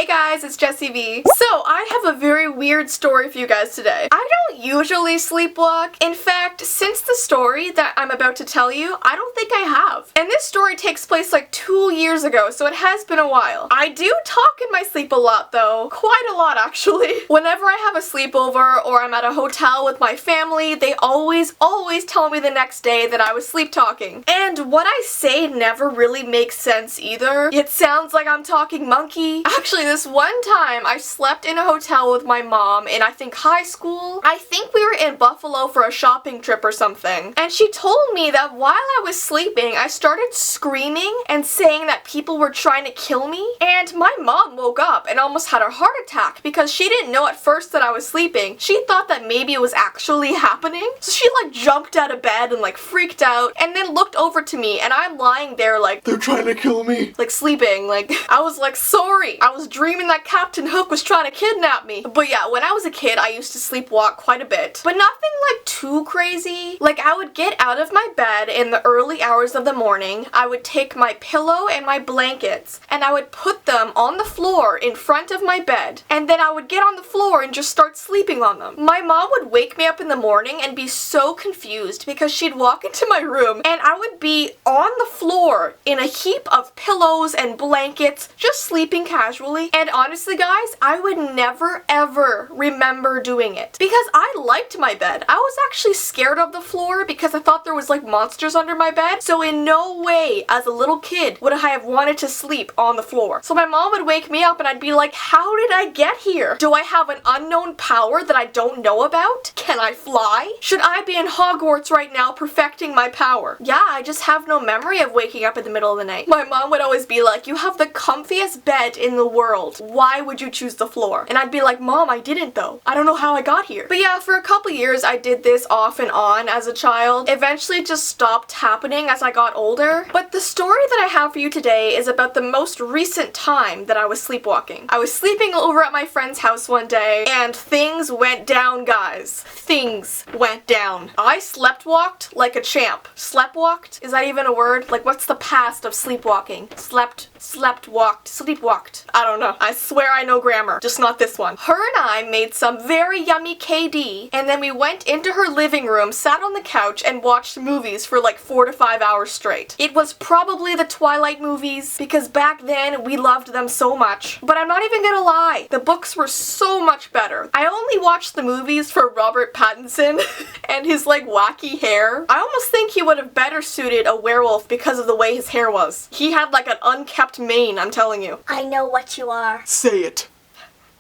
guys, it's Jessie V. So, I have a very weird story for you guys today. I don't usually sleepwalk. In fact, since the story that I'm about to tell you, I don't think I have. And this story takes place like 2 years ago, so it has been a while. I do talk in my sleep a lot though. Quite a lot actually. Whenever I have a sleepover or I'm at a hotel with my family, they always tell me the next day that I was sleep talking. And what I say never really makes sense either. It sounds like I'm talking monkey. Actually, this one time I slept in a hotel with my mom in I think high school. I think we were in Buffalo for a shopping trip or something. And she told me that while I was sleeping, I started screaming and saying that people were trying to kill me. And my mom woke up and almost had a heart attack because she didn't know at first that I was sleeping. She thought that maybe it was actually happening. So she like jumped out of bed and like freaked out and then looked over to me and I'm lying there like, they're trying to kill me. Like sleeping. Like I was like, sorry. I was dreaming that Captain Hook was trying to kidnap me. But yeah, when I was a kid, I used to sleepwalk quite a bit. But nothing like too crazy. Like I would get out of my bed in the early hours of the morning. I would take my pillow and my blankets and I would put them on the floor in front of my bed. And then I would get on the floor and just start sleeping on them. My mom would wake me up in the morning and be so confused because she'd walk into my room and I would be on the floor in a heap of pillows and blankets, just sleeping casually. And honestly guys, I would never ever remember doing it because I liked my bed. I was actually scared of the floor because I thought there was like monsters under my bed. So in no way as a little kid would I have wanted to sleep on the floor. So my mom would wake me up and I'd be like, how did I get here? Do I have an unknown power that I don't know about? Can I fly? Should I be in Hogwarts right now perfecting my power? Yeah, I just have no memory of waking up in the middle of the night. My mom would always be like, you have the comfiest bed in the world. Why would you choose the floor? And I'd be like, Mom, I didn't though. I don't know how I got here. But yeah, for a couple years I did this off and on as a child. Eventually it just stopped happening as I got older. But the story that I have for you today is about the most recent time that I was sleepwalking. I was sleeping over at my friend's house one day and things went down, guys. Things went down. I sleptwalked like a champ. Sleptwalked? Is that even a word? Like what's the past of sleepwalking? Sleptwalked, sleepwalked. I don't know. I swear I know grammar, just not this one. Her and I made some very yummy KD and then we went into her living room, sat on the couch and watched movies for like 4 to 5 hours straight. It was probably the Twilight movies because back then we loved them so much. But I'm not even gonna lie, the books were so much better. I only watched the movies for Robert Pattinson and his like wacky hair. I almost think he would have better suited a werewolf because of the way his hair was. He had like an unkept mane, I'm telling you. I know what you are. Say it.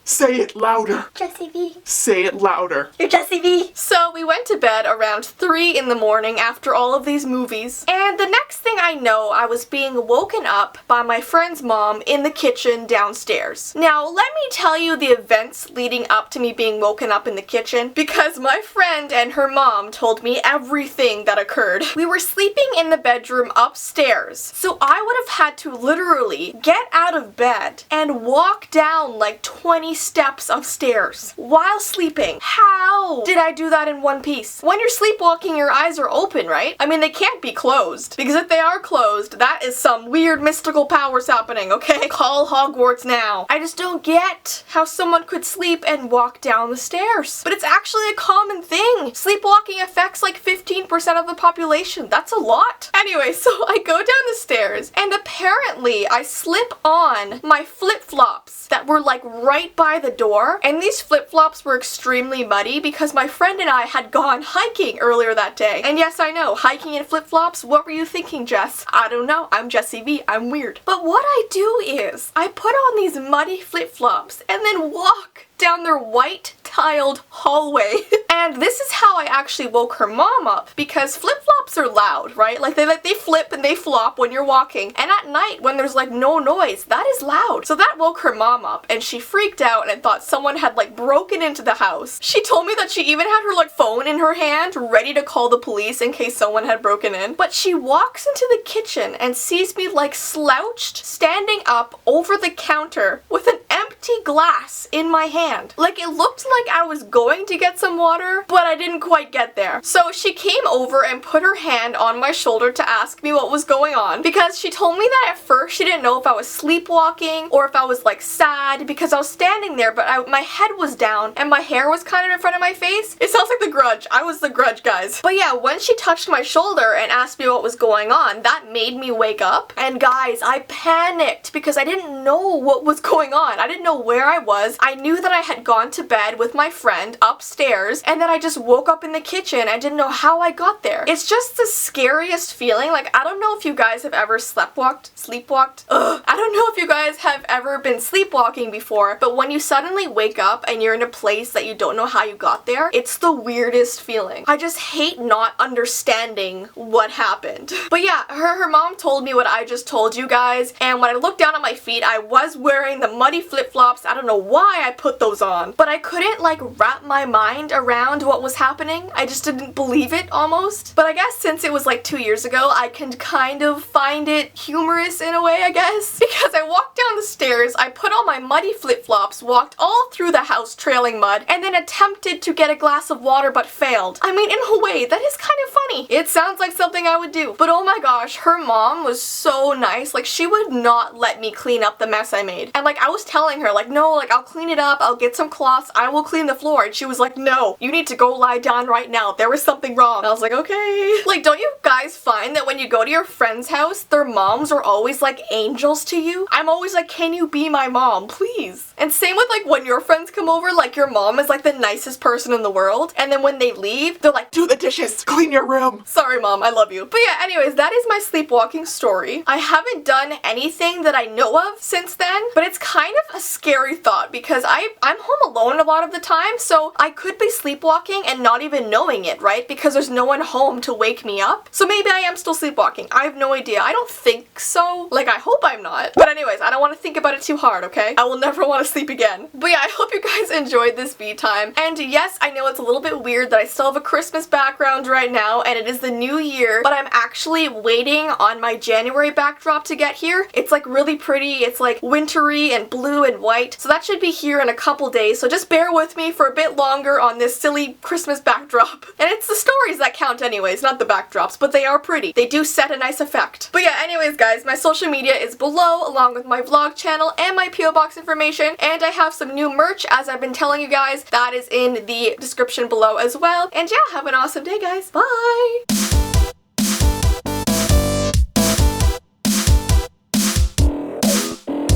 Say it louder. Jessie V. Say it louder. You're Jessie V. So we went to bed around 3 in the morning after all of these movies. And the next thing I know, I was being woken up by my friend's mom in the kitchen downstairs. Now, let me tell you the events leading up to me being woken up in the kitchen because my friend and her mom told me everything that occurred. We were sleeping in the bedroom upstairs. So I would have had to literally get out of bed and walk down like 20 steps of stairs while sleeping. How did I do that in one piece? When you're sleepwalking, your eyes are open, right? I mean, they can't be closed because if they are closed, that is some weird mystical powers happening, okay? Call Hogwarts now. I just don't get how someone could sleep and walk down the stairs. But it's actually a common thing. Sleepwalking affects like 15% of the population. That's a lot. Anyway, so I go down the stairs and apparently I slip on my flip-flops that were like right by the door, and these flip-flops were extremely muddy because my friend and I had gone hiking earlier that day. And yes, I know, hiking in flip-flops, what were you thinking, Jess? I don't know, I'm Jessie V, I'm weird. But what I do is, I put on these muddy flip-flops and then walk down their white tiled hallway. And this is how I actually woke her mom up because flip-flops are loud, right? Like they flip and they flop when you're walking. And at night when there's like no noise, that is loud. So that woke her mom up and she freaked out and thought someone had like broken into the house. She told me that she even had her like phone in her hand ready to call the police in case someone had broken in. But she walks into the kitchen and sees me like slouched, standing up over the counter with an empty glass in my hand. hand. Like, it looked like I was going to get some water, but I didn't quite get there. So she came over and put her hand on my shoulder to ask me what was going on, because she told me that at first she didn't know if I was sleepwalking or if I was like sad, because I was standing there but my head was down and my hair was kind of in front of my face. It sounds like The Grudge. I was The Grudge, guys. But yeah, when she touched my shoulder and asked me what was going on, that made me wake up. And guys, I panicked because I didn't know what was going on. I didn't know where I was. I knew that I had gone to bed with my friend upstairs, and then I just woke up in the kitchen. I didn't know how I got there. It's just the scariest feeling. Like, I don't know if you guys have ever sleepwalked. Ugh. I don't know if you guys have ever been sleepwalking before, but when you suddenly wake up and you're in a place that you don't know how you got there, it's the weirdest feeling. I just hate not understanding what happened. But yeah, her mom told me what I just told you guys, and when I looked down at my feet, I was wearing the muddy flip-flops. I don't know why I put those on, but I couldn't like wrap my mind around what was happening. I just didn't believe it almost. But I guess since it was like 2 years ago, I can kind of find it humorous in a way, I guess. Because I walked down the stairs, I put on my muddy flip-flops, walked all through the house trailing mud, and then attempted to get a glass of water but failed. I mean, in a way, that is kind of funny. It sounds like something I would do. But oh my gosh, her mom was so nice. Like, she would not let me clean up the mess I made. And like, I was telling her, like, no, like, I'll clean it up, I'll get some cloths, I will clean the floor. And she was like, no, you need to go lie down right now. There was something wrong. And I was like, okay. Like, don't you guys find that when you go to your friend's house, their moms are always like angels to you? I'm always like, can you be my mom, please? And same with like when your friends come over, like your mom is like the nicest person in the world, and then when they leave, they're like, Do the dishes. Clean your room. sorry mom, I love you. But yeah, anyways, that is my sleepwalking story. I haven't done anything that I know of since then, but it's kind of a scary thought because I'm home alone a lot of the time, so I could be sleepwalking and not even knowing it, right? Because there's no one home to wake me up. So maybe I am still sleepwalking. I have no idea. I don't think so. Like, I hope I'm not. But anyways, I don't want to think about it too hard, okay? I will never want to sleep again. But yeah, I hope you guys enjoyed this beat time. And yes, I know it's a little bit weird that I still have a Christmas background right now, and it is the new year, but I'm actually waiting on my January backdrop to get here. It's like really pretty. It's like wintry and blue and white. So that should be here in a couple days. So just bear with me for a bit longer on this silly Christmas backdrop. And it's the stories that count anyways, not the backdrops, but they are pretty. They do set a nice effect. But yeah, anyways guys, my social media is below along with my vlog channel and my PO box information, and I have some new merch as I've been telling you guys. That is in the description below as well. And yeah, have an awesome day guys. Bye!